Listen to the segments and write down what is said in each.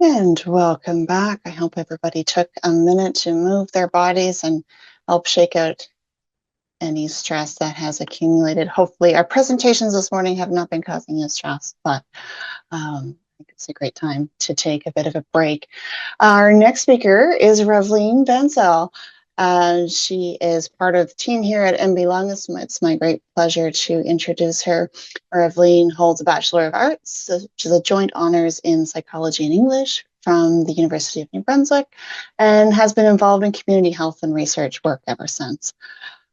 And welcome back. I hope everybody took a minute to move their bodies and help shake out any stress that has accumulated. Hopefully our presentations this morning have not been causing you stress, but I think it's a great time to take a bit of a break. Our next speaker is Ravleen Bansal. She is part of the team here at NB Lung. It's my great pleasure to introduce her. Ravleen holds a Bachelor of Arts, which is a joint honors in psychology and English from the University of New Brunswick, and has been involved in community health and research work ever since.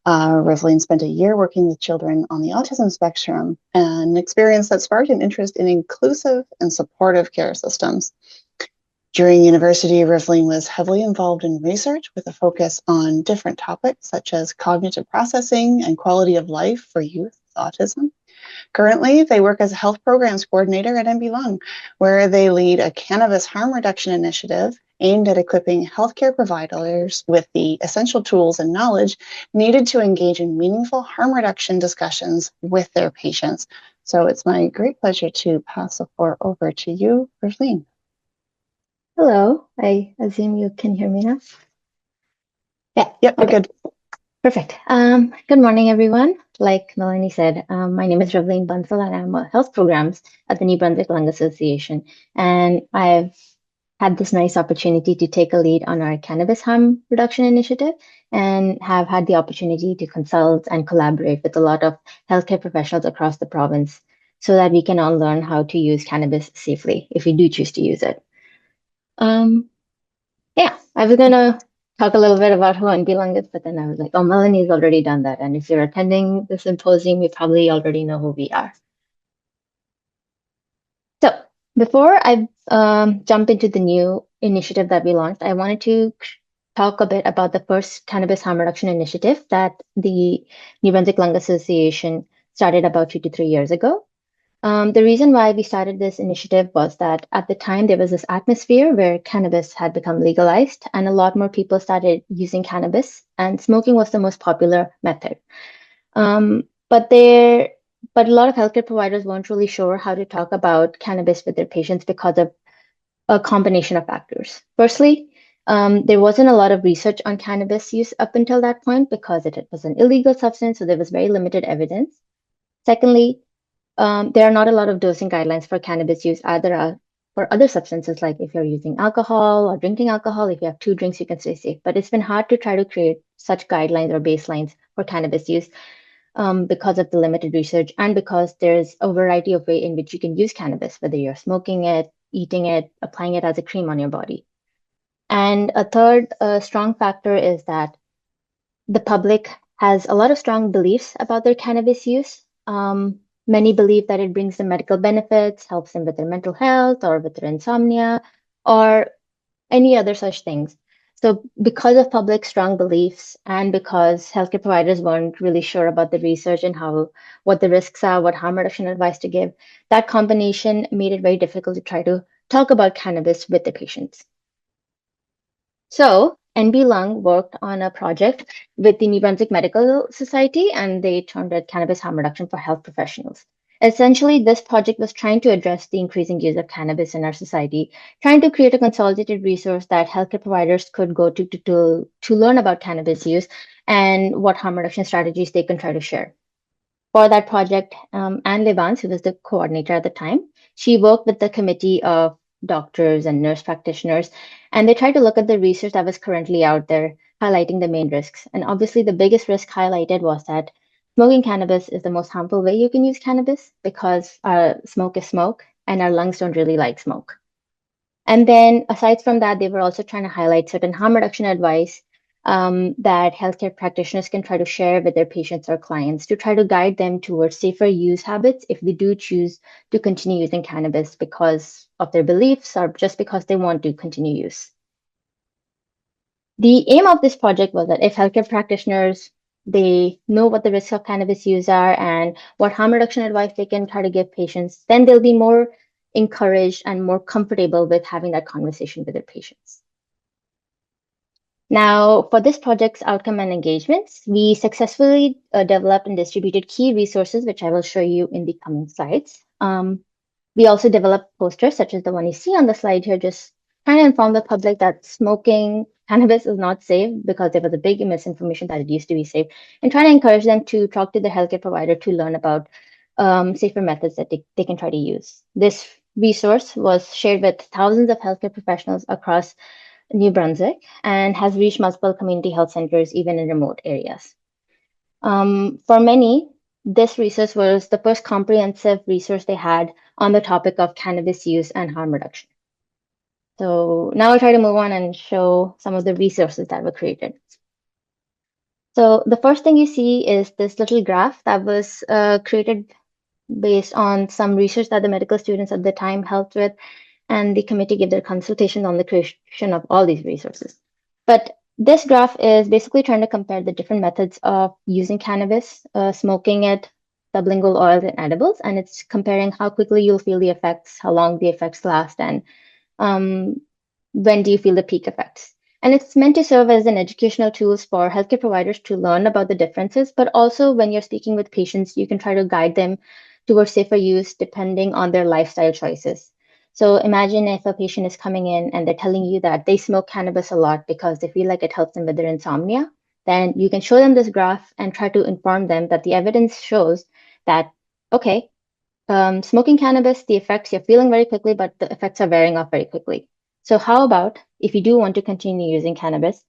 Ravleen spent a year working with children on the autism spectrum, an experience that sparked an interest in inclusive and supportive care systems. During university, Ravleen was heavily involved in research with a focus on different topics such as cognitive processing and quality of life for youth with autism. Currently, they work as a health programs coordinator at NB Lung, where they lead a cannabis harm reduction initiative aimed at equipping healthcare providers with the essential tools and knowledge needed to engage in meaningful harm reduction discussions with their patients. So it's my great pleasure to pass the floor over to you, Ravleen. Hello, I assume you can hear me now? Yeah, yep, we're good. Perfect. Good morning, everyone. Like Melanie said, my name is Ravleen Bansal, and I'm a health programs at the New Brunswick Lung Association. And I've had this nice opportunity to take a lead on our cannabis harm reduction initiative and have had the opportunity to consult and collaborate with a lot of healthcare professionals across the province so that we can all learn how to use cannabis safely if we do choose to use it. Yeah, I was gonna talk a little bit about who NB Lung is, but then I was like, oh, Melanie's already done that. And if you're attending the symposium, you probably already know who we are. So before I jump into the new initiative that we launched, I wanted to talk a bit about the first cannabis harm reduction initiative that the New Brunswick Lung Association started about 2 to 3 years ago. The reason why we started this initiative was that at the time there was this atmosphere where cannabis had become legalized and a lot more people started using cannabis, and smoking was the most popular method. But a lot of healthcare providers weren't really sure how to talk about cannabis with their patients because of a combination of factors. Firstly, there wasn't a lot of research on cannabis use up until that point because it was an illegal substance, so there was very limited evidence. Secondly, there are not a lot of dosing guidelines for cannabis use either for other substances, like if you're using alcohol or drinking alcohol. If you have 2 drinks, you can stay safe. But it's been hard to try to create such guidelines or baselines for cannabis use because of the limited research and because there's a variety of ways in which you can use cannabis, whether you're smoking it, eating it, applying it as a cream on your body. And a third strong factor is that the public has a lot of strong beliefs about their cannabis use. Many believe that it brings them medical benefits, helps them with their mental health or with their insomnia or any other such things. So because of public strong beliefs and because healthcare providers weren't really sure about the research and what the risks are, what harm reduction advice to give, that combination made it very difficult to try to talk about cannabis with the patients. So NB Lung worked on a project with the New Brunswick Medical Society, and they termed it Cannabis Harm Reduction for Health Professionals. Essentially, this project was trying to address the increasing use of cannabis in our society, trying to create a consolidated resource that healthcare providers could go to learn about cannabis use and what harm reduction strategies they can try to share. For that project, Anne Levans, who was the coordinator at the time, she worked with the committee of doctors and nurse practitioners, and they tried to look at the research that was currently out there, highlighting the main risks. And obviously, the biggest risk highlighted was that smoking cannabis is the most harmful way you can use cannabis because smoke is smoke, and our lungs don't really like smoke. And then, aside from that, they were also trying to highlight certain harm reduction advice that healthcare practitioners can try to share with their patients or clients to try to guide them towards safer use habits if they do choose to continue using cannabis because of their beliefs or just because they want to continue use. The aim of this project was that if healthcare practitioners, they know what the risks of cannabis use are and what harm reduction advice they can try to give patients, then they'll be more encouraged and more comfortable with having that conversation with their patients. Now, for this project's outcome and engagements, we successfully developed and distributed key resources, which I will show you in the coming slides. We also developed posters, such as the one you see on the slide here, just trying to inform the public that smoking cannabis is not safe because there was a big misinformation that it used to be safe, and trying to encourage them to talk to their healthcare provider to learn about safer methods that they can try to use. This resource was shared with thousands of healthcare professionals across New Brunswick and has reached multiple community health centers, even in remote areas. For many, this resource was the first comprehensive resource they had on the topic of cannabis use and harm reduction. So now I'll try to move on and show some of the resources that were created. So the first thing you see is this little graph that was created based on some research that the medical students at the time helped with, and the committee gave their consultation on the creation of all these resources. But this graph is basically trying to compare the different methods of using cannabis, smoking it, sublingual oils, and edibles, and it's comparing how quickly you'll feel the effects, how long the effects last, and um, when do you feel the peak effects. And it's meant to serve as an educational tools for healthcare providers to learn about the differences, but also when you're speaking with patients, you can try to guide them towards safer use depending on their lifestyle choices. So imagine if a patient is coming in and they're telling you that they smoke cannabis a lot because they feel like it helps them with their insomnia, then you can show them this graph and try to inform them that the evidence shows that, okay, smoking cannabis, the effects you're feeling very quickly, but the effects are wearing off very quickly. So how about if you do want to continue using cannabis,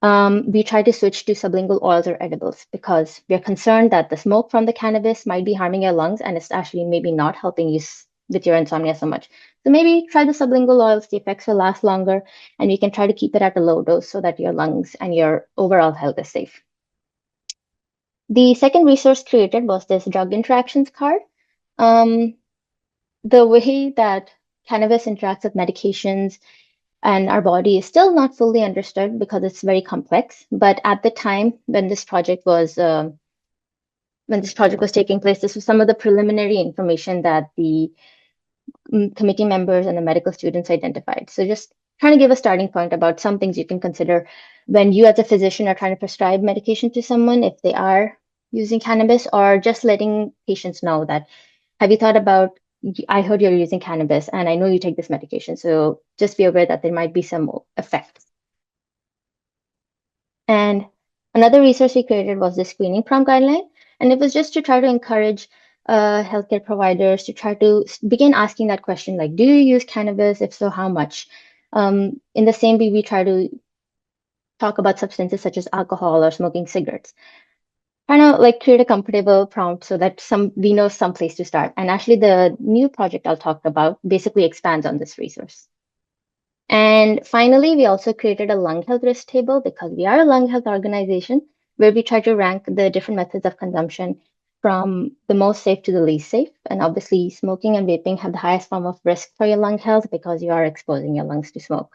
we try to switch to sublingual oils or edibles because we are concerned that the smoke from the cannabis might be harming your lungs and it's actually maybe not helping you with your insomnia so much. So maybe try the sublingual oils, the effects will last longer, and you can try to keep it at a low dose so that your lungs and your overall health is safe. The second resource created was this drug interactions card. Um, the way that cannabis interacts with medications and our body is still not fully understood because it's very complex. But at the time when this project was taking place, this was some of the preliminary information that the committee members and the medical students identified. So just trying to give a starting point about some things you can consider when you as a physician are trying to prescribe medication to someone if they are using cannabis, or just letting patients know that, have you thought about, I heard you're using cannabis and I know you take this medication, so just be aware that there might be some effects. And another resource we created was the screening prompt guideline, and it was just to try to encourage healthcare providers to try to begin asking that question, like, do you use cannabis? If so, how much? In the same way, we try to talk about substances such as alcohol or smoking cigarettes. Trying to like create a comfortable prompt so that we know some place to start. And actually, the new project I'll talk about basically expands on this resource. And finally, we also created a lung health risk table because we are a lung health organization where we try to rank the different methods of consumption from the most safe to the least safe. And obviously, smoking and vaping have the highest form of risk for your lung health because you are exposing your lungs to smoke.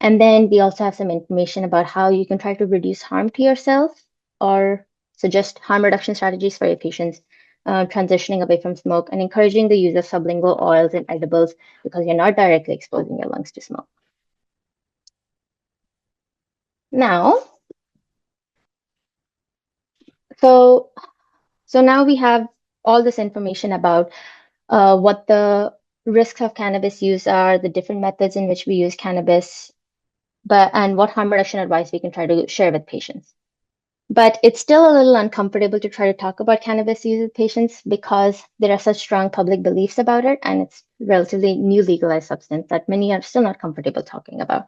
And then we also have some information about how you can try to reduce harm to yourself or suggest harm reduction strategies for your patients, transitioning away from smoke and encouraging the use of sublingual oils and edibles because you're not directly exposing your lungs to smoke. Now, so now we have all this information about what the risks of cannabis use are, the different methods in which we use cannabis, and what harm reduction advice we can try to share with patients. But it's still a little uncomfortable to try to talk about cannabis use with patients because there are such strong public beliefs about it, and it's relatively new legalized substance that many are still not comfortable talking about.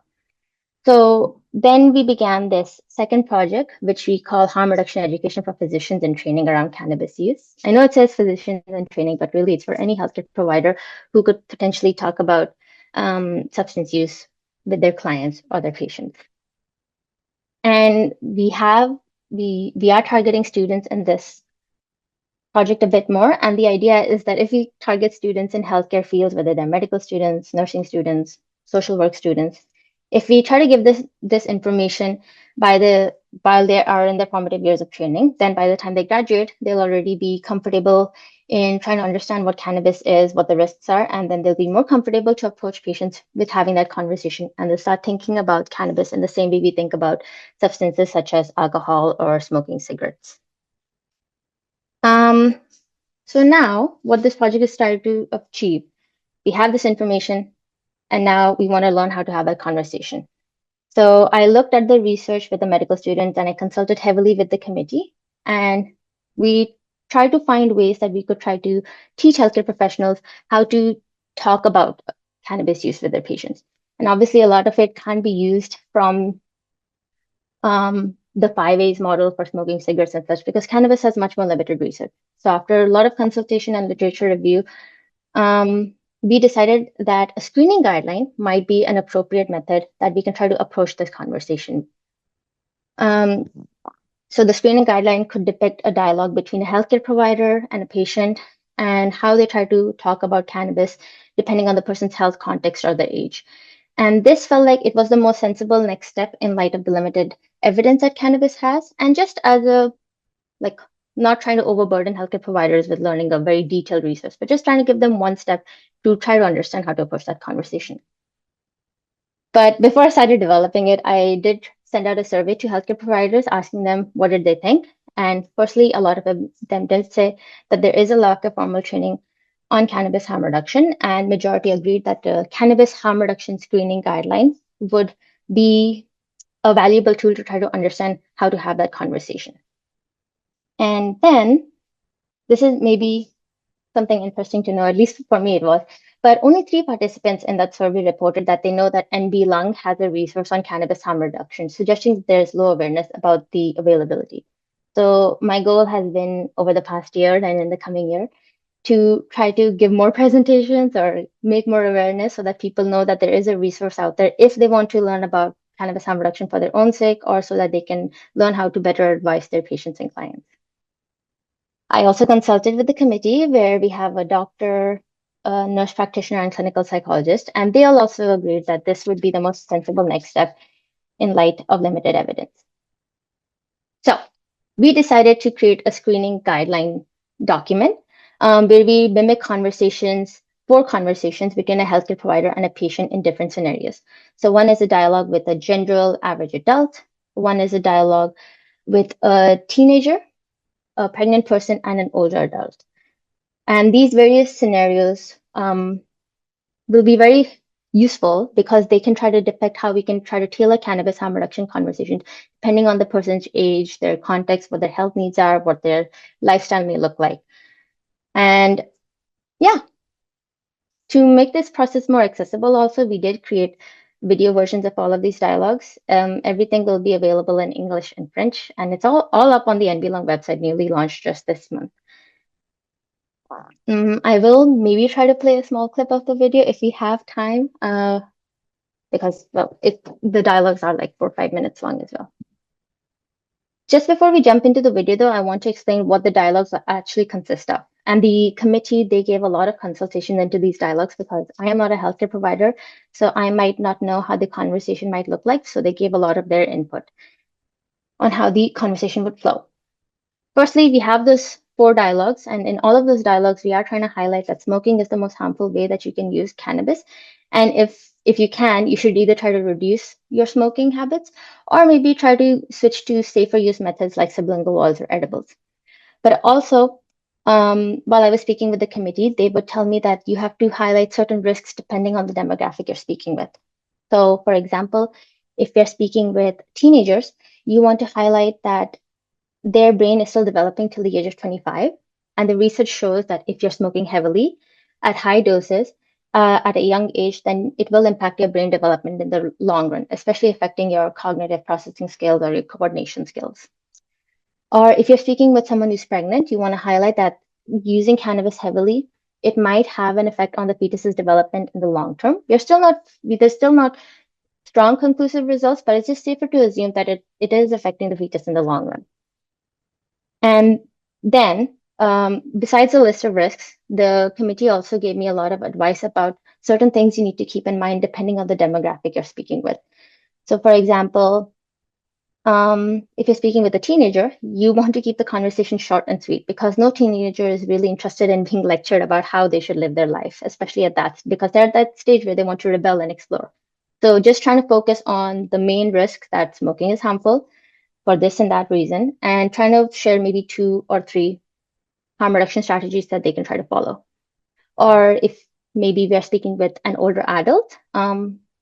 So then we began this second project, which we call Harm Reduction Education for Physicians and Training around Cannabis Use. I know it says physicians and training, but really it's for any healthcare provider who could potentially talk about substance use with their clients or their patients. And we are targeting students in this project a bit more. And the idea is that if we target students in healthcare fields, whether they're medical students, nursing students, social work students, if we try to give this information while they are in their formative years of training, then by the time they graduate, they'll already be comfortable in trying to understand what cannabis is, what the risks are, and then they'll be more comfortable to approach patients with having that conversation, and they'll start thinking about cannabis in the same way we think about substances such as alcohol or smoking cigarettes. So now what this project is trying to achieve, we have this information, and now we want to learn how to have that conversation. So I looked at the research with the medical students and I consulted heavily with the committee. And we tried to find ways that we could try to teach healthcare professionals how to talk about cannabis use with their patients. And obviously, a lot of it can be used from the 5 A's model for smoking cigarettes and such, because cannabis has much more limited research. So after a lot of consultation and literature review, we decided that a screening guideline might be an appropriate method that we can try to approach this conversation. Um, so the screening guideline could depict a dialogue between a healthcare provider and a patient and how they try to talk about cannabis depending on the person's health context or their age. And this felt like it was the most sensible next step in light of the limited evidence that cannabis has, and just as a like not trying to overburden healthcare providers with learning a very detailed research, but just trying to give them one step to try to understand how to approach that conversation. But before I started developing it, I did send out a survey to healthcare providers asking them what did they think. And firstly, a lot of them did say that there is a lack of formal training on cannabis harm reduction, and majority agreed that the cannabis harm reduction screening guidelines would be a valuable tool to try to understand how to have that conversation. And then this is maybe something interesting to know, at least for me it was, but only 3 participants in that survey reported that they know that NB Lung has a resource on cannabis harm reduction, suggesting that there's low awareness about the availability. So my goal has been over the past year and in the coming year to try to give more presentations or make more awareness so that people know that there is a resource out there if they want to learn about cannabis harm reduction for their own sake, or so that they can learn how to better advise their patients and clients. I also consulted with the committee where we have a doctor, a nurse practitioner, and clinical psychologist, and they all also agreed that this would be the most sensible next step in light of limited evidence. So we decided to create a screening guideline document where we mimic 4 conversations between a healthcare provider and a patient in different scenarios. So one is a dialogue with a general average adult, one is a dialogue with a teenager, a pregnant person, and an older adult. And these various scenarios will be very useful because they can try to depict how we can try to tailor cannabis harm reduction conversations depending on the person's age, their context, what their health needs are, what their lifestyle may look like. And yeah, to make this process more accessible, also, we did create video versions of all of these dialogues. Everything will be available in English and French, and it's all up on the NBLong website, newly launched just this month. I will maybe try to play a small clip of the video if we have time, because well, the dialogues are like 4 or 5 minutes long as well. Just before we jump into the video, though, I want to explain what the dialogues actually consist of. And the committee, they gave a lot of consultation into these dialogues because I am not a healthcare provider, so I might not know how the conversation might look like. So they gave a lot of their input on how the conversation would flow. Firstly, we have those 4 dialogues, and in all of those dialogues, we are trying to highlight that smoking is the most harmful way that you can use cannabis. And if you can, you should either try to reduce your smoking habits or maybe try to switch to safer use methods like sublingual oils or edibles. But also, while I was speaking with the committee, they would tell me that you have to highlight certain risks depending on the demographic you're speaking with. So, for example, if you're speaking with teenagers, you want to highlight that their brain is still developing till the age of 25. And the research shows that if you're smoking heavily at high doses at a young age, then it will impact your brain development in the long run, especially affecting your cognitive processing skills or your coordination skills. Or if you're speaking with someone who's pregnant, you want to highlight that using cannabis heavily, it might have an effect on the fetus's development in the long term. There's still not strong conclusive results, but it's just safer to assume that it is affecting the fetus in the long run. And then, besides the list of risks, the committee also gave me a lot of advice about certain things you need to keep in mind depending on the demographic you're speaking with. So, for example, if you're speaking with a teenager, you want to keep the conversation short and sweet because no teenager is really interested in being lectured about how they should live their life, especially at that, because they're at that stage where they want to rebel and explore. So just trying to focus on the main risk that smoking is harmful for this and that reason, and trying to share maybe 2 or 3 harm reduction strategies that they can try to follow. Or if maybe we are speaking with an older adult.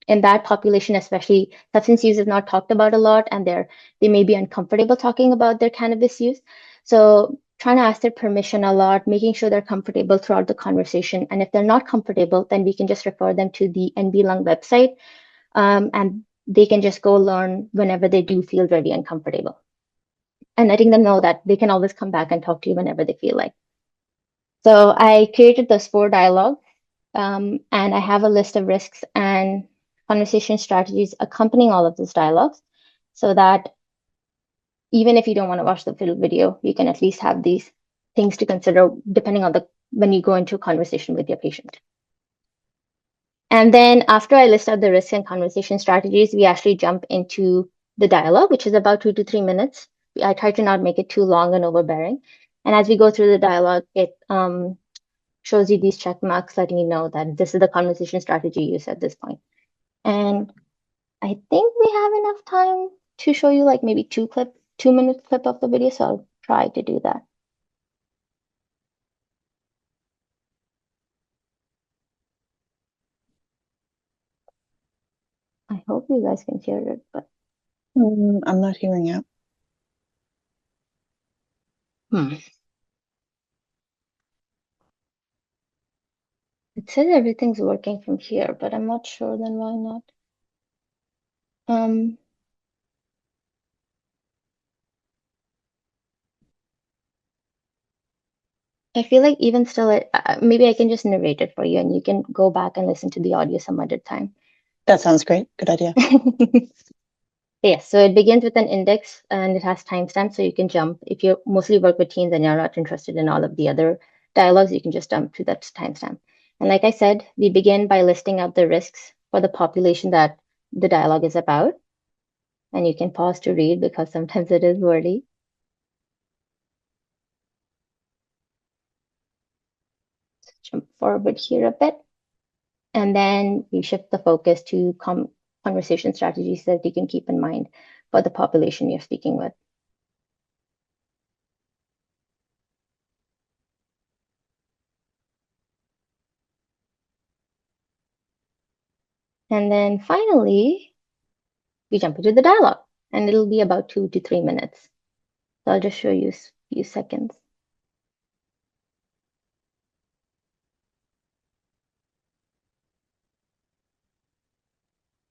In that population, especially, substance use is not talked about a lot, and they may be uncomfortable talking about their cannabis use. So trying to ask their permission a lot, making sure they're comfortable throughout the conversation. And if they're not comfortable, then we can just refer them to the NB Lung website, and they can just go learn whenever they do feel ready and comfortable. And letting them know that they can always come back and talk to you whenever they feel like. So I created those 4 dialogues, and I have a list of risks and conversation strategies accompanying all of those dialogues, so that even if you don't want to watch the full video, you can at least have these things to consider depending on when you go into a conversation with your patient. And then after I list out the risks and conversation strategies, we actually jump into the dialogue, which is about 2 to 3 minutes. I try to not make it too long and overbearing. And as we go through the dialogue, it shows you these check marks letting you know that this is the conversation strategy used at this point. And I think we have enough time to show you like maybe 2-minute clip of the video, so I'll try to do that. I hope you guys can hear it, but I'm not hearing it. It says everything's working from here, but I'm not sure then why not. I feel like even still, maybe I can just narrate it for you and you can go back and listen to the audio some other time. That sounds great. Good idea. Yes, so it begins with an index and it has timestamps, so you can jump. If you mostly work with teens and you're not interested in all of the other dialogues, you can just jump to that timestamp. And like I said, we begin by listing out the risks for the population that the dialogue is about. And you can pause to read because sometimes it is wordy. Jump forward here a bit. And then we shift the focus to conversation strategies that you can keep in mind for the population you're speaking with. And then finally, we jump into the dialogue, and it'll be about 2 to 3 minutes. So I'll just show you a few seconds.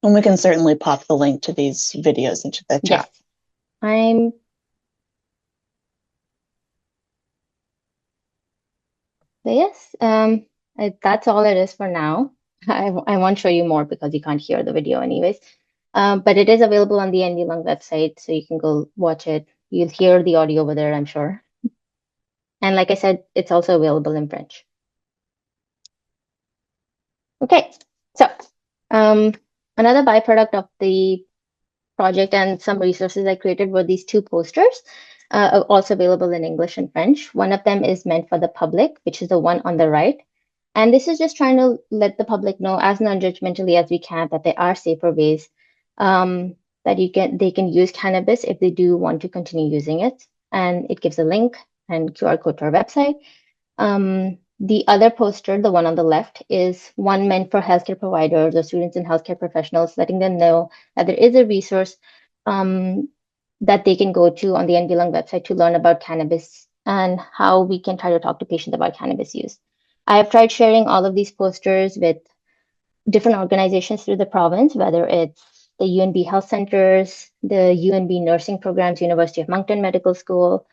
And we can certainly pop the link to these videos into the chat. Yes. That's all it is for now. I won't show you more because you can't hear the video anyways. But it is available on the ND Lung website, so you can go watch it. You'll hear the audio over there, I'm sure. And like I said, it's also available in French. Okay, so another byproduct of the project and some resources I created were these 2 posters, also available in English and French. One of them is meant for the public, which is the one on the right. And this is just trying to let the public know as non-judgmentally as we can that there are safer ways that they can use cannabis if they do want to continue using it. And it gives a link and QR code to our website. The other poster, the one on the left, is one meant for healthcare providers or students and healthcare professionals, letting them know that there is a resource that they can go to on the NB Lung website to learn about cannabis and how we can try to talk to patients about cannabis use. I have tried sharing all of these posters with different organizations through the province, whether it's the UNB Health Centers, the UNB Nursing Programs, University of Moncton Medical School,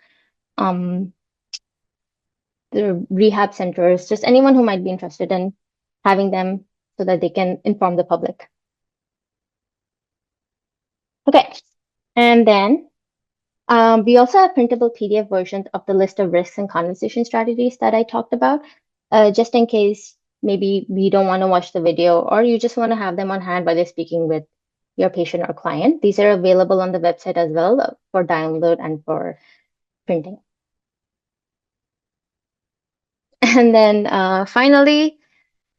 the rehab centers, just anyone who might be interested in having them so that they can inform the public. Okay, and then we also have printable PDF versions of the list of risks and conversation strategies that I talked about, just in case maybe you don't want to watch the video or you just want to have them on hand while you're speaking with your patient or client. These are available on the website as well for download and for printing. And then finally,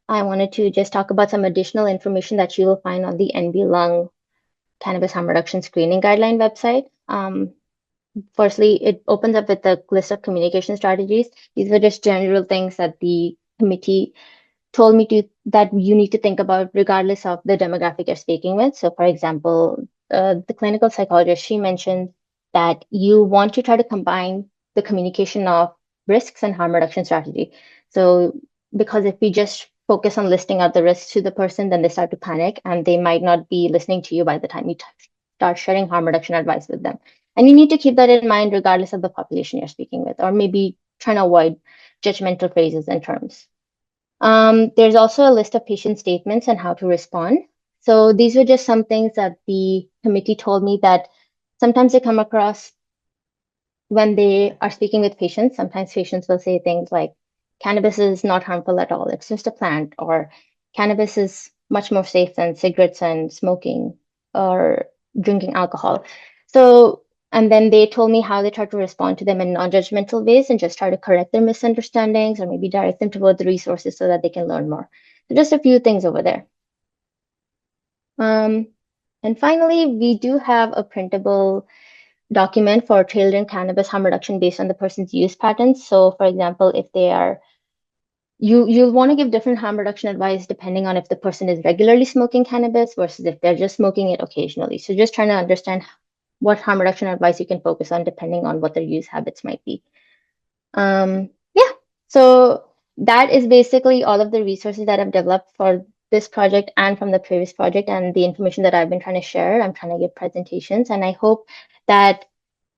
I wanted to just talk about some additional information that you will find on the NB Lung Cannabis Harm Reduction Screening Guideline website. Firstly, it opens up with a list of communication strategies. These are just general things that the committee told me that you need to think about regardless of the demographic you're speaking with. So, for example, the clinical psychologist, she mentioned that you want to try to combine the communication of risks and harm reduction strategy. So, because if we just focus on listing out the risks to the person, then they start to panic and they might not be listening to you by the time you start sharing harm reduction advice with them. And you need to keep that in mind regardless of the population you're speaking with, or maybe trying to avoid judgmental phrases and terms. There's also a list of patient statements and how to respond. So these were just some things that the committee told me that sometimes they come across when they are speaking with patients. Sometimes patients will say things like, cannabis is not harmful at all, it's just a plant, or cannabis is much more safe than cigarettes and smoking or drinking alcohol. So, and then they told me how they try to respond to them in non-judgmental ways and just try to correct their misunderstandings or maybe direct them toward the resources so that they can learn more. So just a few things over there. Um, and finally, we do have a printable document for tailoring cannabis harm reduction based on the person's use patterns. So, for example, if they are you'll want to give different harm reduction advice depending on if the person is regularly smoking cannabis versus if they're just smoking it occasionally. So just trying to understand what harm reduction advice you can focus on depending on what their use habits might be. Yeah, so that is basically all of the resources that I've developed for this project and from the previous project and the information that I've been trying to share. I'm trying to give presentations, and I hope that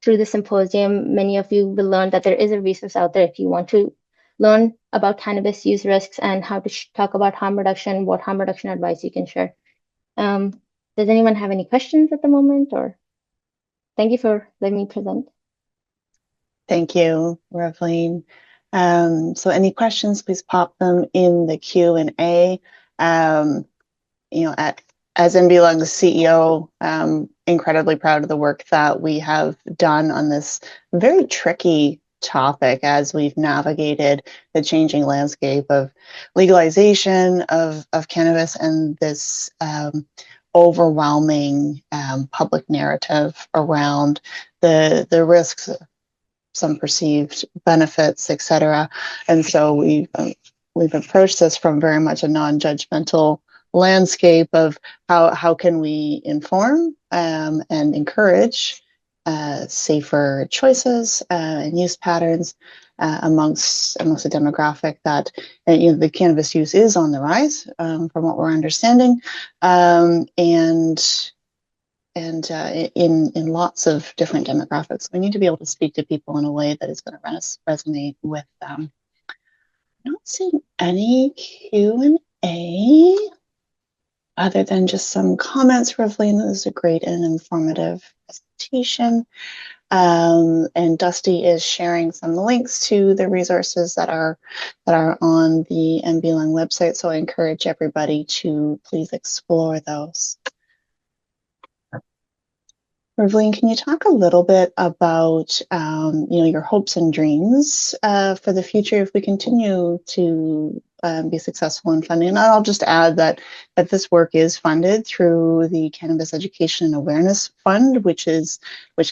through the symposium, many of you will learn that there is a resource out there if you want to learn about cannabis use risks and how to talk about harm reduction, what harm reduction advice you can share. Um, does anyone have any questions at the moment? Or thank you for letting me present. Thank you, Ravleen. So any questions, please pop them in the Q&A. You know, as NBLUNG's CEO, incredibly proud of the work that we have done on this very tricky topic as we've navigated the changing landscape of legalization of cannabis and this overwhelming public narrative around the risks, some perceived benefits, etc. And so we've approached this from very much a non-judgmental landscape of how can we inform and encourage safer choices and use patterns amongst a demographic that you know the cannabis use is on the rise from what we're understanding, and in lots of different demographics. We need to be able to speak to people in a way that is going to resonate with them. I'm not seeing any Q&A other than just some comments. Ravleen, this is a great and informative presentation. And Dusty is sharing some links to the resources that are on the NBLUNG website. So I encourage everybody to please explore those. Ravleen, can you talk a little bit about you know, your hopes and dreams for the future if we continue to be successful in funding? And I'll just add that this work is funded through the Cannabis Education and Awareness Fund, which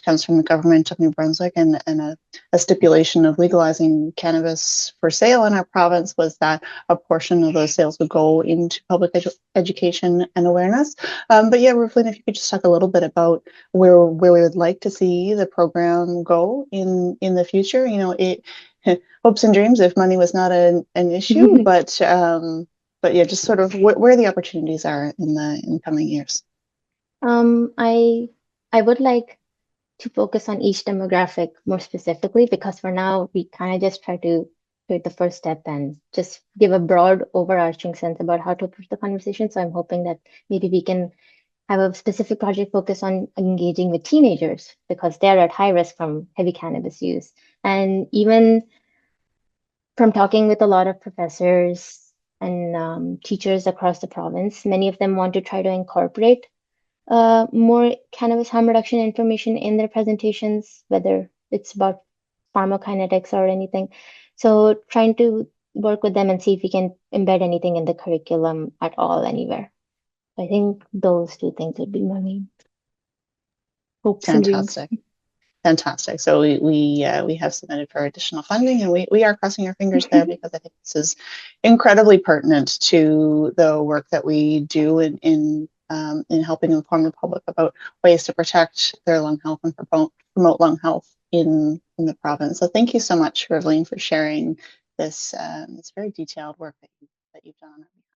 comes from the government of New Brunswick, and a stipulation of legalizing cannabis for sale in our province was that a portion of those sales would go into public education and awareness. But yeah, Ravleen, if you could just talk a little bit about where we would like to see the program go in the future. You know, it hopes and dreams if money was not an issue, but yeah, just sort of where the opportunities are in the coming years. I would like to focus on each demographic more specifically because for now we kind of just try to take the first step and just give a broad overarching sense about how to approach the conversation. So I'm hoping that maybe we can have a specific project focus on engaging with teenagers because they're at high risk from heavy cannabis use. And even from talking with a lot of professors and teachers across the province, many of them want to try to incorporate more cannabis harm reduction information in their presentations, whether it's about pharmacokinetics or anything. So trying to work with them and see if we can embed anything in the curriculum at all anywhere. I think those two things would be my main hopes and dreams. Fantastic. Fantastic. So we have submitted for additional funding, and we are crossing our fingers there because I think this is incredibly pertinent to the work that we do in helping inform the public about ways to protect their lung health and promote lung health in the province. So thank you so much, Ravleen, for sharing this this very detailed work that you've done on it.